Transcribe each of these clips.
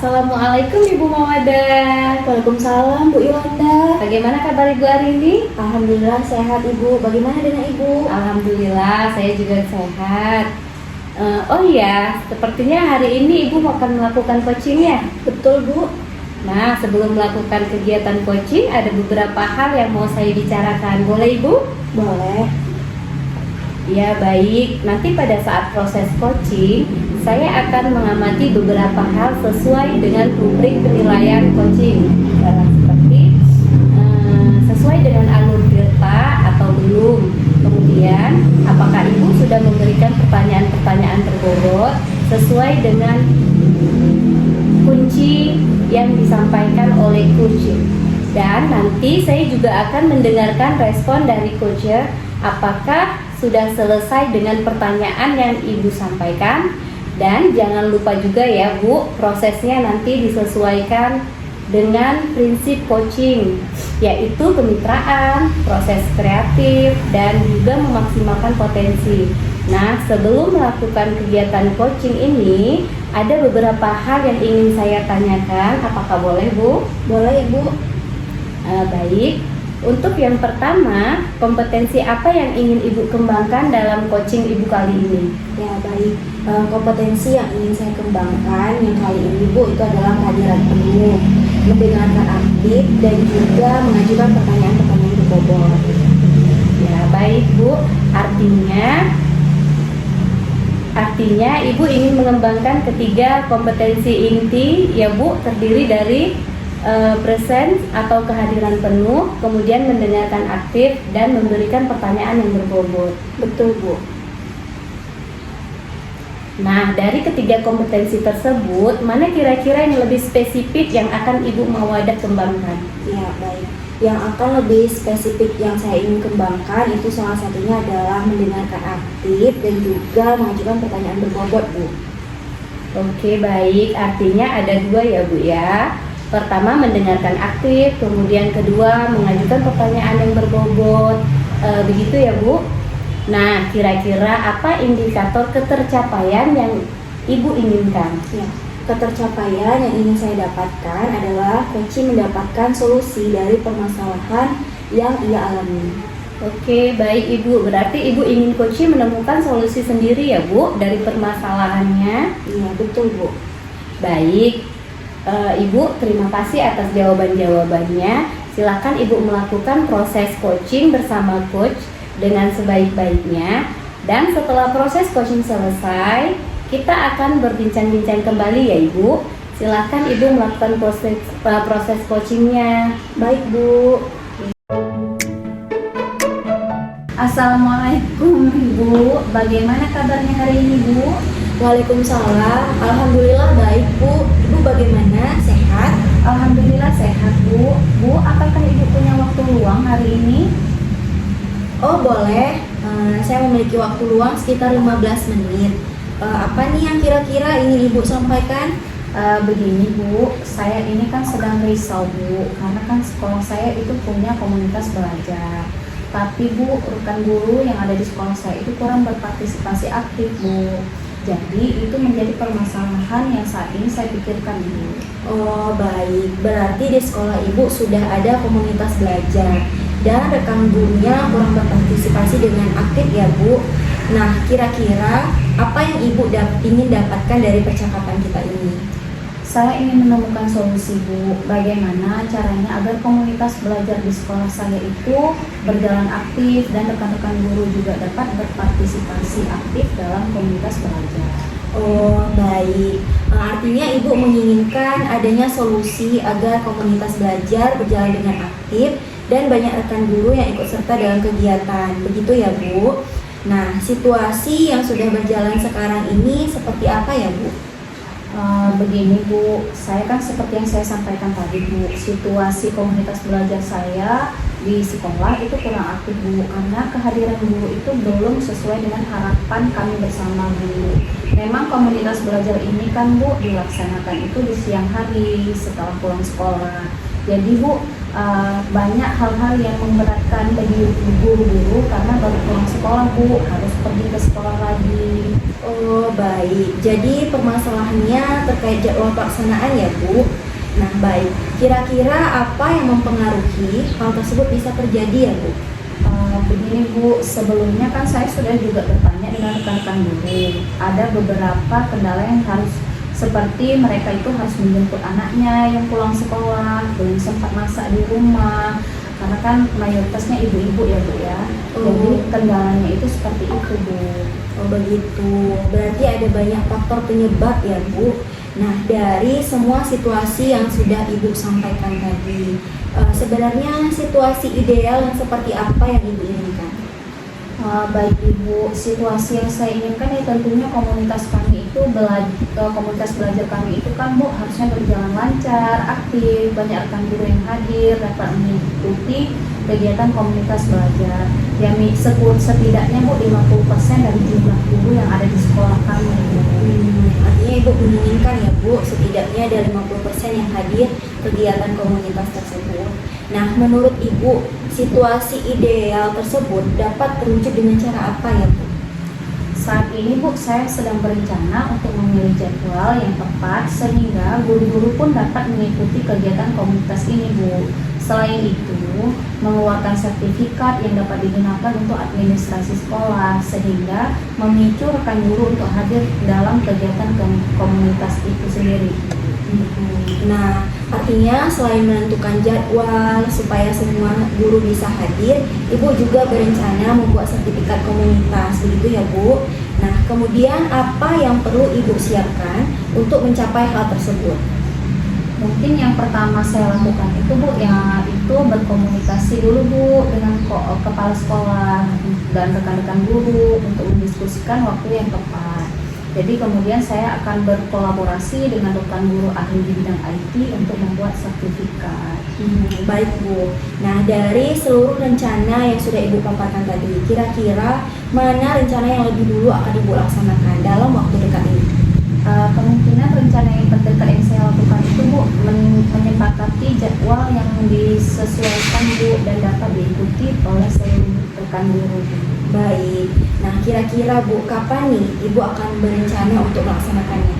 Assalamualaikum Ibu Mawadah. Waalaikumsalam Bu Yolanda. Bagaimana kabar Ibu hari ini? Alhamdulillah sehat Ibu. Bagaimana dengan Ibu? Alhamdulillah saya juga sehat. Oh iya, sepertinya hari ini Ibu akan melakukan coaching ya? Betul Bu. Nah, sebelum melakukan kegiatan coaching ada beberapa hal yang mau saya bicarakan. Boleh Ibu? Boleh. Ya baik, nanti pada saat proses coaching saya akan mengamati beberapa hal sesuai dengan rubrik penilaian coaching, seperti sesuai dengan alur delta atau belum. Kemudian apakah Ibu sudah memberikan pertanyaan-pertanyaan terbobot sesuai dengan kunci yang disampaikan oleh coach. Dan nanti saya juga akan mendengarkan respon dari coach, apakah sudah selesai dengan pertanyaan yang Ibu sampaikan. Dan jangan lupa juga ya Bu, prosesnya nanti disesuaikan dengan prinsip coaching, yaitu kemitraan, proses kreatif, dan juga memaksimalkan potensi. Nah, sebelum melakukan kegiatan coaching ini, ada beberapa hal yang ingin saya tanyakan. Apakah boleh Bu? Boleh Ibu. Baik. Untuk yang pertama, kompetensi apa yang ingin Ibu kembangkan dalam coaching Ibu kali ini? Ya baik, kompetensi yang ingin saya kembangkan yang kali ini Bu itu adalah kehadiran penuh, mendengarkan aktif, dan juga mengajukan pertanyaan-pertanyaan berbobot. Ya baik Bu, artinya Ibu ingin mengembangkan ketiga kompetensi inti ya Bu, terdiri dari presence atau kehadiran penuh, kemudian mendengarkan aktif, dan memberikan pertanyaan yang berbobot. Betul Bu. Nah, dari ketiga kompetensi tersebut, mana kira-kira yang lebih spesifik yang akan Ibu Mawadah kembangkan? Ya baik, yang akan lebih spesifik yang saya ingin kembangkan itu salah satunya adalah mendengarkan aktif dan juga mengajukan pertanyaan berbobot Bu. Oke baik, artinya ada dua ya Bu ya. Pertama mendengarkan aktif, kemudian kedua mengajukan pertanyaan yang berbobot, begitu ya Bu. Nah, kira-kira apa indikator ketercapaian yang Ibu inginkan? Ya, ketercapaian yang ingin saya dapatkan adalah coaching mendapatkan solusi dari permasalahan yang ia alami. Oke, baik Ibu. Berarti Ibu ingin coaching menemukan solusi sendiri ya Bu dari permasalahannya? Iya, betul Bu. Baik. Ibu, terima kasih atas jawaban-jawabannya. Silakan Ibu melakukan proses coaching bersama coach dengan sebaik-baiknya. Dan setelah proses coaching selesai, kita akan berbincang-bincang kembali ya Ibu. Silakan Ibu melakukan proses coachingnya. Baik Bu. Assalamualaikum Ibu. Bagaimana kabarnya hari ini Bu? Waalaikumsalam. Alhamdulillah baik Bu. Ibu bagaimana? Sehat? Alhamdulillah sehat Bu. Bu, apakah Ibu punya waktu luang hari ini? Oh boleh. Saya memiliki waktu luang sekitar 15 menit. Apa nih yang kira-kira ingin Ibu sampaikan? Begini Bu, saya ini kan sedang risau Bu, karena kan sekolah saya itu punya komunitas belajar. Tapi Bu, rekan guru yang ada di sekolah saya itu kurang berpartisipasi aktif Bu. Jadi itu menjadi permasalahan yang saat ini saya pikirkan Bu. Oh baik, berarti di sekolah Ibu sudah ada komunitas belajar dan rekan gurunya kurang berpartisipasi dengan aktif ya Bu. Nah, kira-kira apa yang Ibu ingin dapatkan dari percakapan kita ini? Saya ingin menemukan solusi Bu, bagaimana caranya agar komunitas belajar di sekolah saya itu berjalan aktif dan rekan-rekan guru juga dapat berpartisipasi aktif dalam komunitas belajar. Oh baik, artinya Ibu menginginkan adanya solusi agar komunitas belajar berjalan dengan aktif dan banyak rekan guru yang ikut serta dalam kegiatan, begitu ya Bu? Nah, situasi yang sudah berjalan sekarang ini seperti apa ya Bu? Begini Bu, saya kan seperti yang saya sampaikan tadi Bu, situasi komunitas belajar saya di sekolah itu kurang aktif Bu, karena kehadiran guru itu belum sesuai dengan harapan kami bersama Bu. Memang komunitas belajar ini kan Bu dilaksanakan itu di siang hari setelah pulang sekolah. Jadi Bu, banyak hal-hal yang memberatkan bagi guru-guru karena baru pulang sekolah Bu, harus pergi ke sekolah lagi. Oh baik, jadi permasalahannya terkait jadwal pelaksanaan ya Bu. Nah baik, kira-kira apa yang mempengaruhi hal tersebut bisa terjadi ya Bu? Begini Bu, sebelumnya kan saya sudah juga bertanya dengan rekan-rekan guru. Ada beberapa kendala yang harus, seperti mereka itu harus menjemput anaknya yang pulang sekolah, belum sempat masak di rumah, karena kan mayoritasnya ibu-ibu ya Bu ya. Jadi kendalanya itu seperti itu Bu. Oh begitu, berarti ada banyak faktor penyebab ya Bu. Nah dari semua situasi yang sudah Ibu sampaikan tadi, sebenarnya situasi ideal yang seperti apa yang Ibu inginkan? Baik Ibu, situasi yang saya inginkan ya tentunya komunitas kami itu komunitas belajar kami itu kan Bu harusnya berjalan lancar, aktif, banyak rekan guru yang hadir dapat mengikuti kegiatan komunitas belajar. Ya setidaknya Bu 50% dari jumlah guru yang ada di sekolah kami. Artinya Ibu menginginkan ya Bu, setidaknya ada 50% yang hadir kegiatan komunitas tersebut. Nah, menurut Ibu, situasi ideal tersebut dapat terwujud dengan cara apa ya Bu? Saat ini Bu, saya sedang berencana untuk memilih jadwal yang tepat sehingga guru-guru pun dapat mengikuti kegiatan komunitas ini Bu. Selain itu, mengeluarkan sertifikat yang dapat digunakan untuk administrasi sekolah sehingga memicu rekan guru untuk hadir dalam kegiatan komunitas itu sendiri. Nah, artinya selain menentukan jadwal supaya semua guru bisa hadir, Ibu juga berencana membuat sertifikat komunitas, begitu ya Bu? Nah, kemudian apa yang perlu Ibu siapkan untuk mencapai hal tersebut? Mungkin yang pertama saya lakukan itu Bu, ya itu berkomunikasi dulu Bu dengan kepala sekolah dan rekan-rekan guru untuk mendiskusikan waktu yang tepat. Jadi kemudian saya akan berkolaborasi dengan rekan guru ahli di bidang IT untuk membuat sertifikat. Baik Bu. Nah dari seluruh rencana yang sudah Ibu paparkan tadi, kira-kira mana rencana yang lebih dulu akan Ibu laksanakan dalam waktu dekat ini? Kemungkinan rencana yang terdekat yang saya lakukan itu Bu menyepakati jadwal yang disesuaikan Bu dan dapat diikuti oleh seluruh rekan guru. Baik. Nah kira-kira Bu kapan nih Ibu akan berencana untuk melaksanakannya?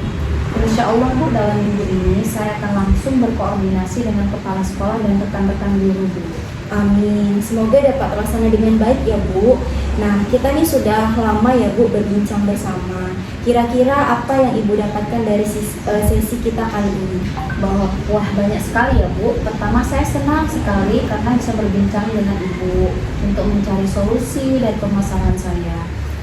Insya Allah Bu dalam minggu ini saya akan langsung berkoordinasi dengan kepala sekolah dan rekan-rekan guru Bu. Amin. Semoga dapat terlaksana dengan baik ya Bu. Nah kita nih sudah lama ya Bu berbincang bersama. Kira-kira apa yang Ibu dapatkan dari sesi kita kali ini? Wah banyak sekali ya Bu. Pertama saya senang sekali karena bisa berbincang dengan Ibu untuk mencari solusi dari permasalahan saya.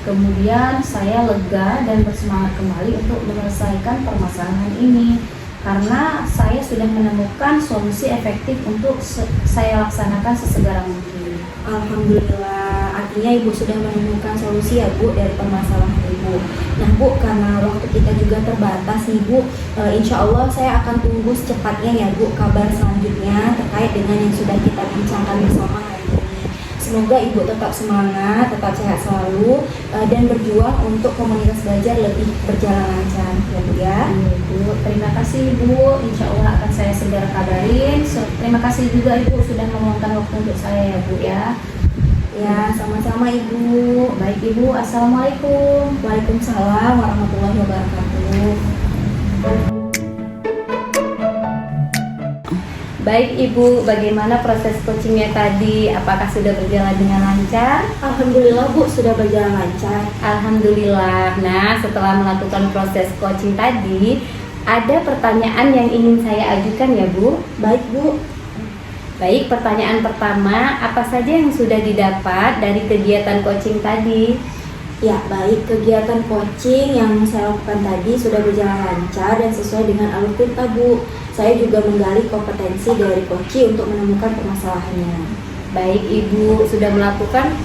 Kemudian saya lega dan bersemangat kembali untuk menyelesaikan permasalahan ini karena saya sudah menemukan solusi efektif untuk saya laksanakan sesegera mungkin. Alhamdulillah, artinya Ibu sudah menemukan solusi ya Bu dari permasalahan Ibu. Nah Bu, karena waktu kita juga terbatas nih Bu, insya Allah saya akan tunggu secepatnya ya Bu kabar selanjutnya terkait dengan yang sudah kita bincangkan bersama hari ini. Semoga Ibu tetap semangat, tetap sehat selalu, dan berjuang untuk komunitas belajar lebih berjalan lancar ya Bu ya. Bu, terima kasih Ibu, insya Allah akan saya segera kabarin. Terima kasih juga Ibu sudah meluangkan waktu untuk saya ya Bu ya. Ya, sama-sama Ibu. Baik Ibu, Assalamualaikum. Waalaikumsalam warahmatullahi wabarakatuh. Baik Ibu, bagaimana proses coachingnya tadi? Apakah sudah berjalan dengan lancar? Alhamdulillah Bu, sudah berjalan lancar. Alhamdulillah. Nah, setelah melakukan proses coaching tadi, ada pertanyaan yang ingin saya ajukan ya Bu. Baik Bu. Baik, pertanyaan pertama, apa saja yang sudah didapat dari kegiatan coaching tadi? Ya, baik, kegiatan coaching yang saya lakukan tadi sudah berjalan lancar dan sesuai dengan alur perintah Bu. Saya juga menggali kompetensi dari coaching untuk menemukan permasalahannya. Baik, Ibu sudah melakukan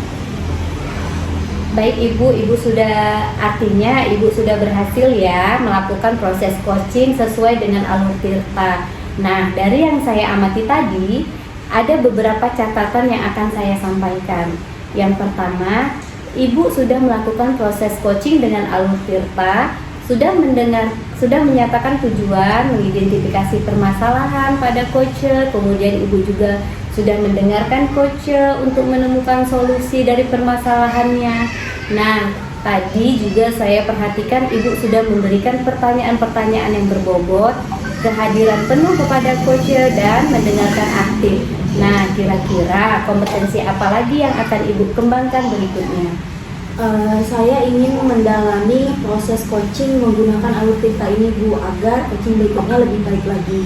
Baik Ibu sudah, artinya Ibu sudah berhasil ya melakukan proses coaching sesuai dengan alur Tirta. Nah, dari yang saya amati tadi, ada beberapa catatan yang akan saya sampaikan. Yang pertama, Ibu sudah melakukan proses coaching dengan alur Tirta, sudah menyatakan tujuan, mengidentifikasi permasalahan pada coach, kemudian Ibu juga sudah mendengarkan coach untuk menemukan solusi dari permasalahannya. Nah, tadi juga saya perhatikan Ibu sudah memberikan pertanyaan-pertanyaan yang berbobot, kehadiran penuh kepada coach dan mendengarkan aktif. Nah, kira-kira kompetensi apa lagi yang akan Ibu kembangkan berikutnya? Saya ingin mendalami proses coaching menggunakan alur Tirta ini Bu, agar coaching berikutnya lebih baik lagi.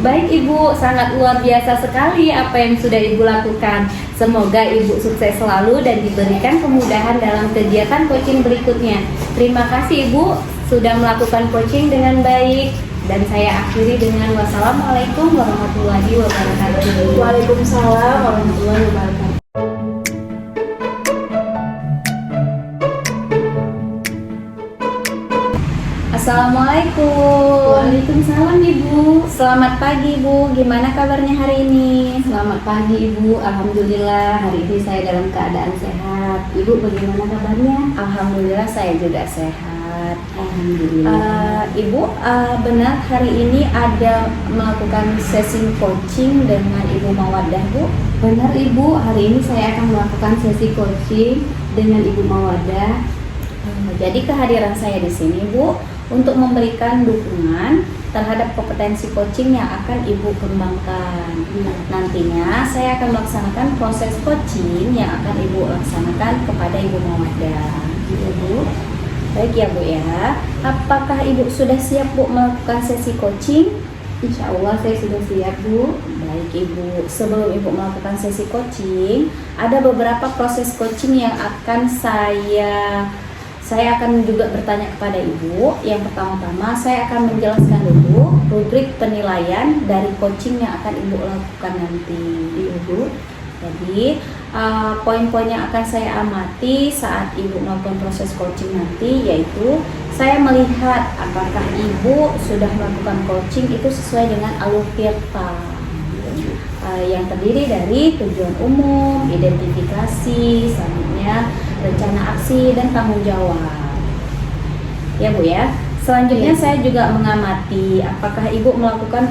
Baik Ibu, sangat luar biasa sekali apa yang sudah Ibu lakukan. Semoga Ibu sukses selalu dan diberikan kemudahan dalam kegiatan coaching berikutnya. Terima kasih Ibu sudah melakukan coaching dengan baik. Dan saya akhiri dengan wassalamualaikum warahmatullahi wabarakatuh. Waalaikumsalam warahmatullahi wabarakatuh. Assalamualaikum. Waalaikumsalam Ibu. Selamat pagi Ibu, gimana kabarnya hari ini? Selamat pagi Ibu. Alhamdulillah hari ini saya dalam keadaan sehat. Ibu bagaimana kabarnya? Alhamdulillah saya juga sehat. Alhamdulillah. Ibu, benar hari ini ada melakukan sesi coaching dengan Ibu Mawaddah Bu? Benar Ibu, hari ini saya akan melakukan sesi coaching dengan Ibu Mawaddah. Jadi kehadiran saya di sini Bu untuk memberikan dukungan terhadap kompetensi coaching yang akan Ibu kembangkan. Nantinya saya akan melaksanakan proses coaching yang akan Ibu laksanakan kepada Ibu Mawaddah. Ya, Bu. Baik ya Bu ya. Apakah Ibu sudah siap Bu melakukan sesi coaching? Insya Allah saya sudah siap Bu. Baik Ibu, sebelum Ibu melakukan sesi coaching, ada beberapa proses coaching yang akan saya akan juga bertanya kepada Ibu. Yang pertama-tama saya akan menjelaskan dulu rubrik penilaian dari coaching yang akan Ibu lakukan nanti, Ibu. Jadi poin-poin yang akan saya amati saat Ibu melakukan proses coaching nanti, yaitu saya melihat apakah Ibu sudah melakukan coaching itu sesuai dengan alur Tirta yang terdiri dari tujuan umum, identifikasi, selanjutnya rencana aksi dan tanggung jawab. Ya Bu ya. Selanjutnya saya juga mengamati apakah Ibu melakukan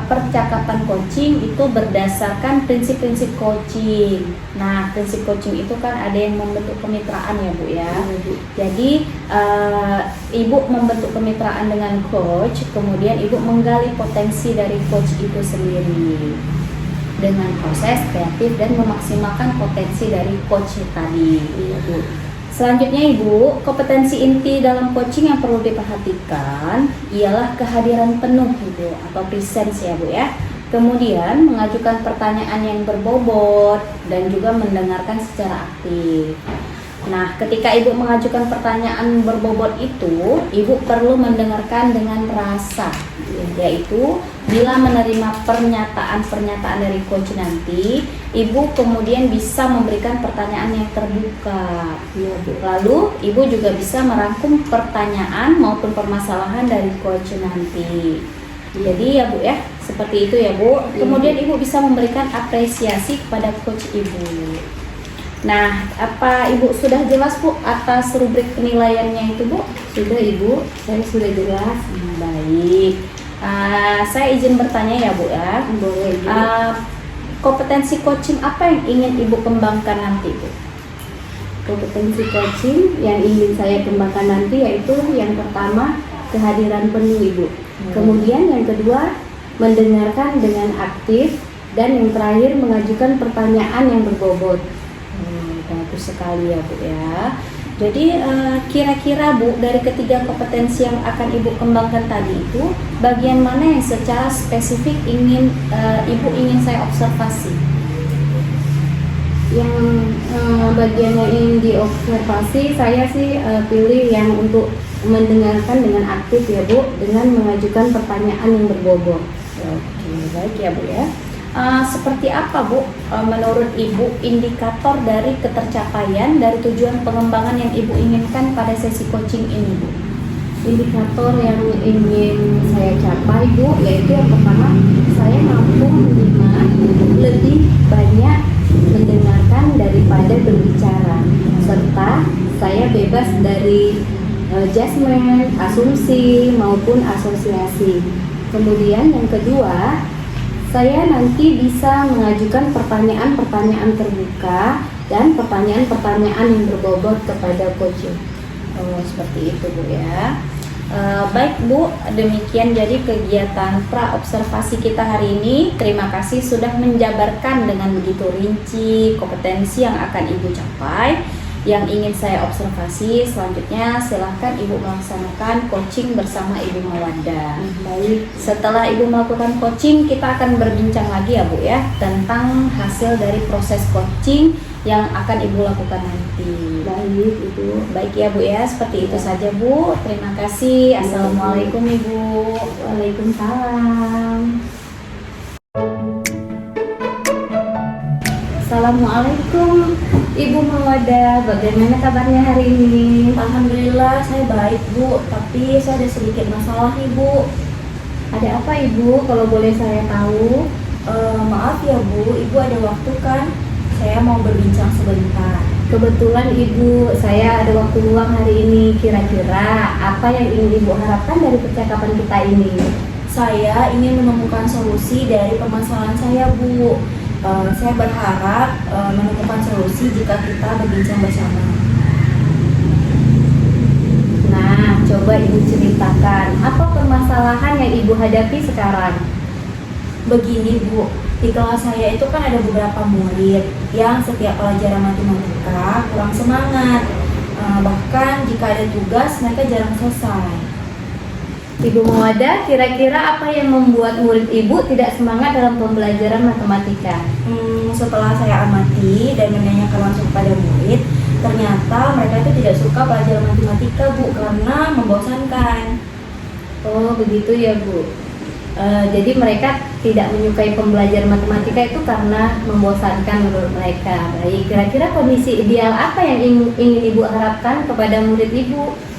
percakapan coaching itu berdasarkan prinsip-prinsip coaching. Nah, prinsip coaching itu kan ada yang membentuk kemitraan ya Bu ya. Jadi Ibu membentuk kemitraan dengan coach, kemudian Ibu menggali potensi dari coach itu sendiri dengan proses kreatif dan memaksimalkan potensi dari coach tadi. Iya Bu. Selanjutnya Ibu, kompetensi inti dalam coaching yang perlu diperhatikan ialah kehadiran penuh Ibu atau presence ya Bu ya. Kemudian mengajukan pertanyaan yang berbobot dan juga mendengarkan secara aktif. Nah, ketika Ibu mengajukan pertanyaan berbobot itu, Ibu perlu mendengarkan dengan rasa, yaitu bila menerima pernyataan-pernyataan dari coach nanti, Ibu kemudian bisa memberikan pertanyaan yang terbuka. Lalu, Ibu juga bisa merangkum pertanyaan maupun permasalahan dari coach nanti. Jadi ya Bu ya, seperti itu ya Bu. Kemudian Ibu bisa memberikan apresiasi kepada coach Ibu. Nah, apa Ibu sudah jelas Bu atas rubrik penilaiannya itu Bu? Sudah Ibu, saya sudah jelas. Baik. Saya izin bertanya ya Bu ya. Boleh Ibu. Kompetensi coaching apa yang ingin Ibu kembangkan nanti Bu? Kompetensi coaching yang ingin saya kembangkan nanti yaitu yang pertama kehadiran penuh Ibu. Kemudian yang kedua mendengarkan dengan aktif dan yang terakhir mengajukan pertanyaan yang berbobot. Bagus sekali ya Bu ya. Jadi kira-kira Bu dari ketiga kompetensi yang akan Ibu kembangkan tadi itu bagian mana yang secara spesifik Ibu ingin saya observasi? Yang bagian yang ingin diobservasi saya sih pilih yang untuk mendengarkan dengan aktif ya Bu, dengan mengajukan pertanyaan yang berbobot. Oke, baik ya Bu ya. Seperti apa Bu, menurut Ibu indikator dari ketercapaian dari tujuan pengembangan yang Ibu inginkan pada sesi coaching ini Bu? Indikator yang ingin saya capai Bu, yaitu yang pertama, saya mampu menyimak lebih banyak mendengarkan daripada berbicara, serta saya bebas dari judgement, asumsi maupun asosiasi. Kemudian yang kedua, saya nanti bisa mengajukan pertanyaan-pertanyaan terbuka dan pertanyaan-pertanyaan yang berbobot kepada coaching. Oh, seperti itu Bu ya. Baik Bu, demikian jadi kegiatan pra-observasi kita hari ini. Terima kasih sudah menjabarkan dengan begitu rinci kompetensi yang akan Ibu capai. Yang ingin saya observasi selanjutnya, silahkan Ibu melaksanakan coaching bersama Ibu Mawada. Baik, Setelah Ibu melakukan coaching, kita akan berbincang lagi ya Bu ya, tentang hasil dari proses coaching yang akan Ibu lakukan nanti. baik Ibu. Baik ya Bu ya, seperti itu saja Bu. Terima kasih. Assalamualaikum Ibu. Waalaikumsalam. Assalamualaikum Ibu Mawada. Bagaimana kabarnya hari ini? Alhamdulillah saya baik Bu, tapi saya ada sedikit masalah nih Bu. Ada apa Ibu kalau boleh saya tahu? Maaf ya Bu, Ibu ada waktu kan? Saya mau berbincang sebentar. Kebetulan Ibu, saya ada waktu luang hari ini. Kira-kira apa yang ingin Ibu harapkan dari percakapan kita ini? Saya ingin menemukan solusi dari permasalahan saya Bu. Saya berharap menemukan solusi jika kita berbincang bersama. Nah, coba Ibu ceritakan apa permasalahan yang Ibu hadapi sekarang? Begini Bu, di kelas saya itu kan ada beberapa murid yang setiap pelajaran matematika kurang semangat. Bahkan jika ada tugas mereka jarang selesai. Ibu Mawada, kira-kira apa yang membuat murid Ibu tidak semangat dalam pembelajaran matematika? Setelah saya amati dan menanyakan langsung pada murid, ternyata mereka itu tidak suka pelajaran matematika Bu, karena membosankan. Oh, begitu ya Bu. Jadi mereka tidak menyukai pembelajaran matematika itu karena membosankan menurut mereka. Baik, kira-kira kondisi ideal apa yang ingin Ibu harapkan kepada murid Ibu?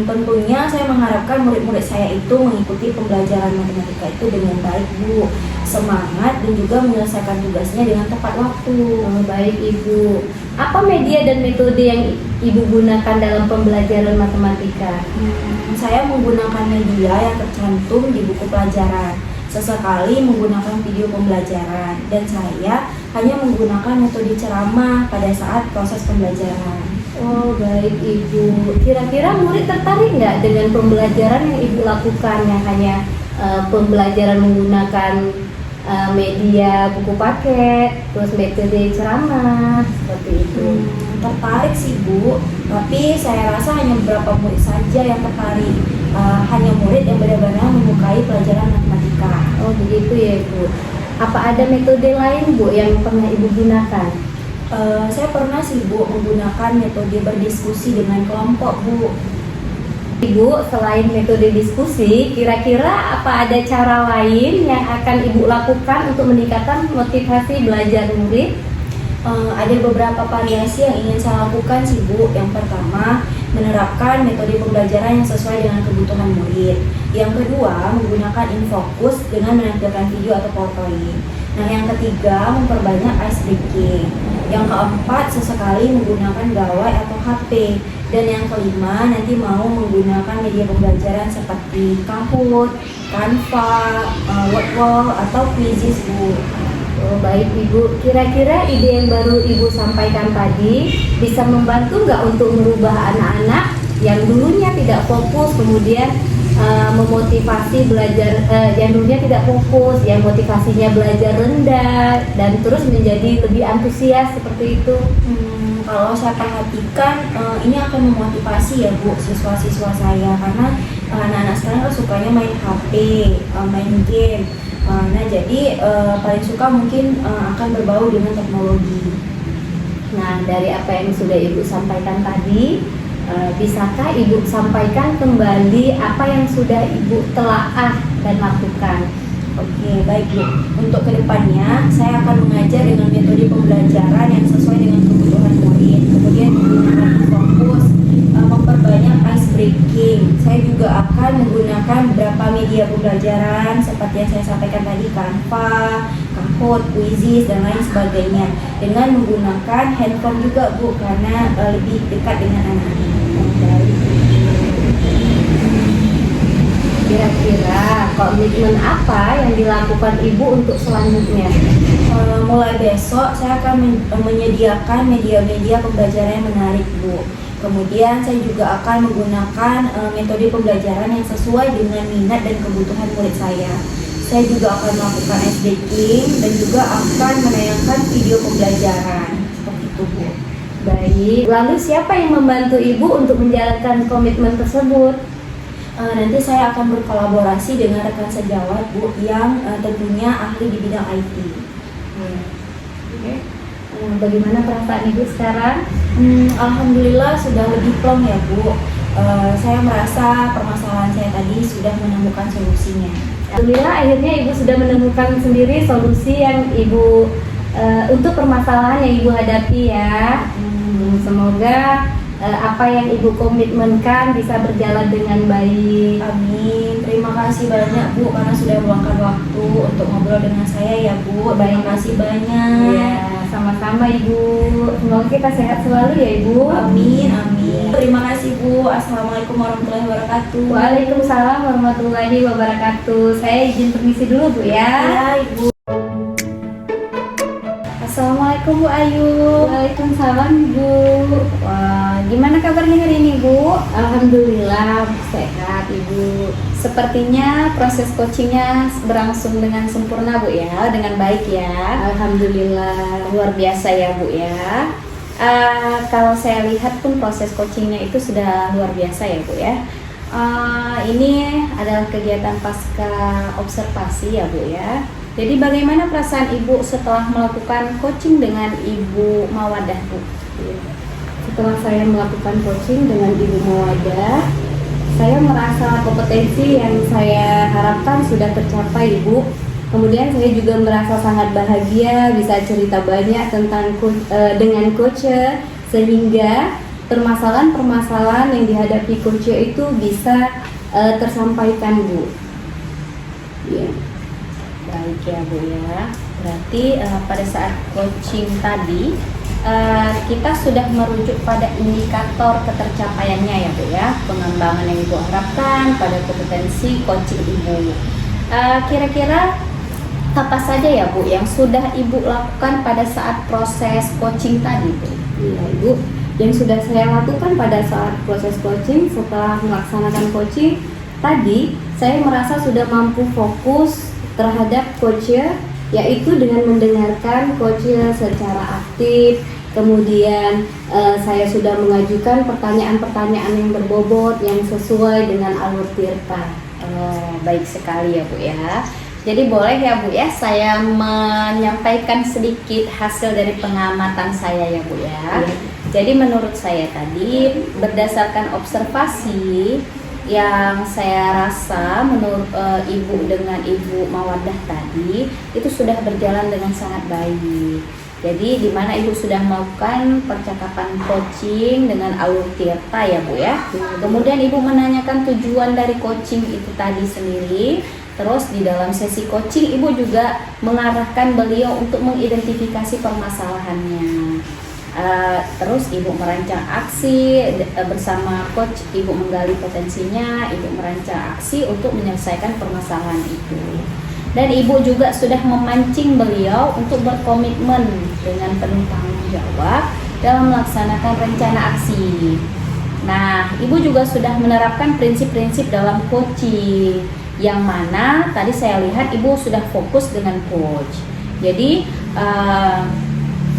Tentunya saya mengharapkan murid-murid saya itu mengikuti pembelajaran matematika itu dengan baik Bu, semangat dan juga menyelesaikan tugasnya dengan tepat waktu. Oh, baik Ibu. Apa media dan metode yang Ibu gunakan dalam pembelajaran matematika? Saya menggunakan media yang tercantum di buku pelajaran. Sesekali menggunakan video pembelajaran, dan saya hanya menggunakan metode ceramah pada saat proses pembelajaran. Oh, baik Ibu. Kira-kira murid tertarik nggak dengan pembelajaran yang Ibu lakukan, yang hanya pembelajaran menggunakan media buku paket, terus metode ceramah, seperti itu? Tertarik sih Bu, tapi saya rasa hanya beberapa murid saja yang tertarik. Hanya murid yang benar-benar menyukai pelajaran matematika. Oh, begitu ya Ibu. Apa ada metode lain Bu yang pernah Ibu gunakan? Saya pernah sih Bu menggunakan metode berdiskusi dengan kelompok Bu. Ibu, selain metode diskusi, kira-kira apa ada cara lain yang akan Ibu lakukan untuk meningkatkan motivasi belajar murid? Ada beberapa variasi yang ingin saya lakukan sih Bu. Yang pertama, menerapkan metode pembelajaran yang sesuai dengan kebutuhan murid. Yang kedua, menggunakan InFocus dengan menampilkan video atau PowerPoint. Nah, yang ketiga, memperbanyak ice breaking. Yang keempat, sesekali menggunakan gawai atau HP. Dan yang kelima, nanti mau menggunakan media pembelajaran seperti Kahoot, Canva, Wordwall, atau Quizzes Bu. Oh, baik Ibu. Kira-kira ide yang baru Ibu sampaikan tadi bisa membantu nggak untuk merubah anak-anak yang dulunya tidak fokus, kemudian memotivasi belajar, yang dulunya tidak fokus, yang motivasinya belajar rendah, dan terus menjadi lebih antusias seperti itu? Kalau saya perhatikan, ini akan memotivasi ya Bu siswa-siswa saya, karena anak-anak sekarang kan sukanya main HP, main game. Nah, jadi paling suka mungkin akan berbau dengan teknologi. Nah, dari apa yang sudah Ibu sampaikan tadi, bisakah Ibu sampaikan kembali apa yang sudah Ibu telaah dan lakukan? Oke, baik Bu. Untuk kedepannya, saya akan mengajar dengan metode pembelajaran yang sesuai dengan kebutuhan murid. Kemudian menggunakan fokus, memperbanyak ice breaking. Saya juga akan menggunakan beberapa media pembelajaran seperti yang saya sampaikan tadi, Canva, Kahoot, Quizizz, dan lain sebagainya. Dengan menggunakan handphone juga Bu, karena lebih dekat dengan anak-anak. Kira-kira komitmen apa yang dilakukan Ibu untuk selanjutnya? Mulai besok saya akan menyediakan media-media pembelajaran yang menarik Bu. Kemudian saya juga akan menggunakan metode pembelajaran yang sesuai dengan minat dan kebutuhan murid saya. Saya juga akan melakukan ice breaking dan juga akan menayangkan video pembelajaran. Seperti itu Bu. Baik, lalu siapa yang membantu Ibu untuk menjalankan komitmen tersebut? Nanti saya akan berkolaborasi dengan rekan sejawat Bu yang tentunya ahli di bidang IT. Oke. Bagaimana perasaan Ibu sekarang? Alhamdulillah sudah lebih plong ya Bu. Saya merasa permasalahan saya tadi sudah menemukan solusinya. Alhamdulillah akhirnya Ibu sudah menemukan sendiri solusi yang Ibu untuk permasalahan yang Ibu hadapi ya. Semoga apa yang Ibu komitmenkan bisa berjalan dengan baik. Amin. Terima kasih banyak Bu karena sudah meluangkan waktu untuk ngobrol dengan saya ya Bu. Terima kasih banyak. Ya, sama-sama Ibu. Semoga kita sehat selalu ya Ibu. Amin, amin. Terima kasih Bu. Assalamualaikum warahmatullahi wabarakatuh. Waalaikumsalam warahmatullahi wabarakatuh. Saya izin permisi dulu Bu ya. Ya, Ibu. Assalamualaikum Bu Ayu. Waalaikumsalam Bu. Wah, gimana kabarnya hari ini Bu? Alhamdulillah sehat Ibu. Sepertinya proses coachingnya berlangsung dengan sempurna Bu ya, dengan baik ya. Alhamdulillah luar biasa ya Bu ya. Kalau saya lihat pun proses coachingnya itu sudah luar biasa ya Bu ya. Ini adalah kegiatan pasca observasi ya Bu ya. Jadi bagaimana perasaan Ibu setelah melakukan coaching dengan Ibu Mawadah Bu? Setelah saya melakukan coaching dengan Ibu Mawadah, saya merasa kompetensi yang saya harapkan sudah tercapai Ibu. Kemudian saya juga merasa sangat bahagia bisa cerita banyak tentang dengan coach, sehingga permasalahan-permasalahan yang dihadapi coach itu bisa tersampaikan Bu. Ya. Baik ya Bu ya. Berarti pada saat coaching tadi kita sudah merujuk pada indikator ketercapaiannya ya Bu ya, pengembangan yang Ibu harapkan pada kompetensi coaching Ibu. Kira-kira apa saja ya Bu yang sudah Ibu lakukan pada saat proses coaching tadi Bu? Iya Ibu, yang sudah saya lakukan pada saat proses coaching setelah melaksanakan coaching tadi, saya merasa sudah mampu fokus terhadap coach, yaitu dengan mendengarkan coach secara aktif. Kemudian saya sudah mengajukan pertanyaan-pertanyaan yang berbobot yang sesuai dengan alur tirta. Baik sekali ya Bu ya. Jadi boleh ya Bu ya saya menyampaikan sedikit hasil dari pengamatan saya ya Bu ya. Jadi menurut saya tadi berdasarkan observasi yang saya rasa menurut Ibu dengan Ibu Mawadah tadi itu sudah berjalan dengan sangat baik. Jadi di mana Ibu sudah melakukan percakapan coaching dengan alur tirta ya Bu ya. Kemudian Ibu menanyakan tujuan dari coaching itu tadi sendiri. Terus di dalam sesi coaching Ibu juga mengarahkan beliau untuk mengidentifikasi permasalahannya. Terus Ibu merancang aksi bersama coach, Ibu menggali potensinya, Ibu merancang aksi untuk menyelesaikan permasalahan itu. Dan Ibu juga sudah memancing beliau untuk berkomitmen dengan penuh tanggung jawab dalam melaksanakan rencana aksi. Nah, Ibu juga sudah menerapkan prinsip-prinsip dalam coaching, yang mana tadi saya lihat Ibu sudah fokus dengan coach. Jadi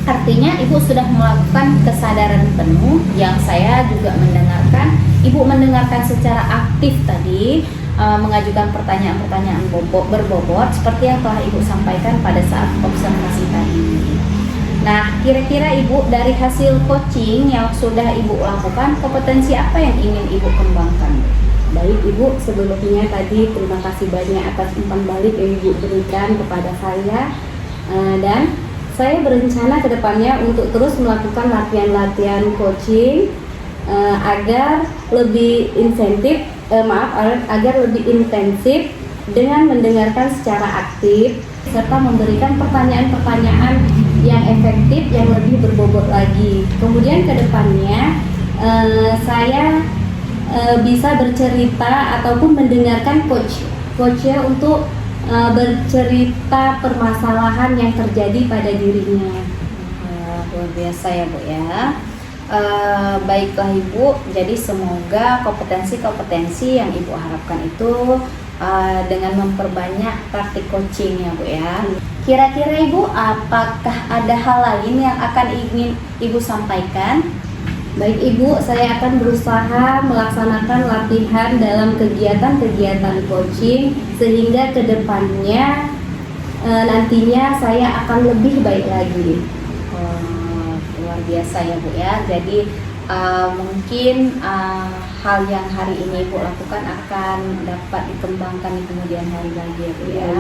artinya Ibu sudah melakukan kesadaran penuh yang saya juga mendengarkan. Ibu mendengarkan secara aktif tadi, mengajukan pertanyaan-pertanyaan berbobot seperti yang telah Ibu sampaikan pada saat observasi tadi. Nah, kira-kira Ibu dari hasil coaching yang sudah Ibu lakukan, kompetensi apa yang ingin Ibu kembangkan? Baik Ibu, sebelumnya tadi terima kasih banyak atas umpan balik yang Ibu berikan kepada saya. Dan saya berencana ke depannya untuk terus melakukan latihan-latihan coaching agar lebih agar lebih intensif dengan mendengarkan secara aktif serta memberikan pertanyaan-pertanyaan yang efektif yang lebih berbobot lagi. Kemudian ke depannya saya bisa bercerita ataupun mendengarkan coachnya untuk bercerita permasalahan yang terjadi pada dirinya. Luar biasa ya Bu ya. Baiklah Ibu, jadi semoga kompetensi-kompetensi yang Ibu harapkan itu dengan memperbanyak praktik coaching ya Bu ya. Kira-kira Ibu, apakah ada hal lain yang akan ingin Ibu sampaikan? Baik Ibu, saya akan berusaha melaksanakan latihan dalam kegiatan-kegiatan coaching sehingga kedepannya nantinya saya akan lebih baik lagi. Luar biasa ya Bu ya. Jadi mungkin hal yang hari ini Ibu lakukan akan dapat dikembangkan di kemudian hari lagi ya Bu ya.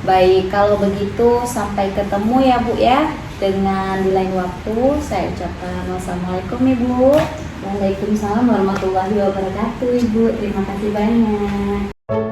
Baik, kalau begitu sampai ketemu ya Bu ya. Dengan di lain waktu saya ucapkan wassalamualaikum Ibu. Waalaikumsalam warahmatullahi wabarakatuh Ibu. Terima kasih banyak.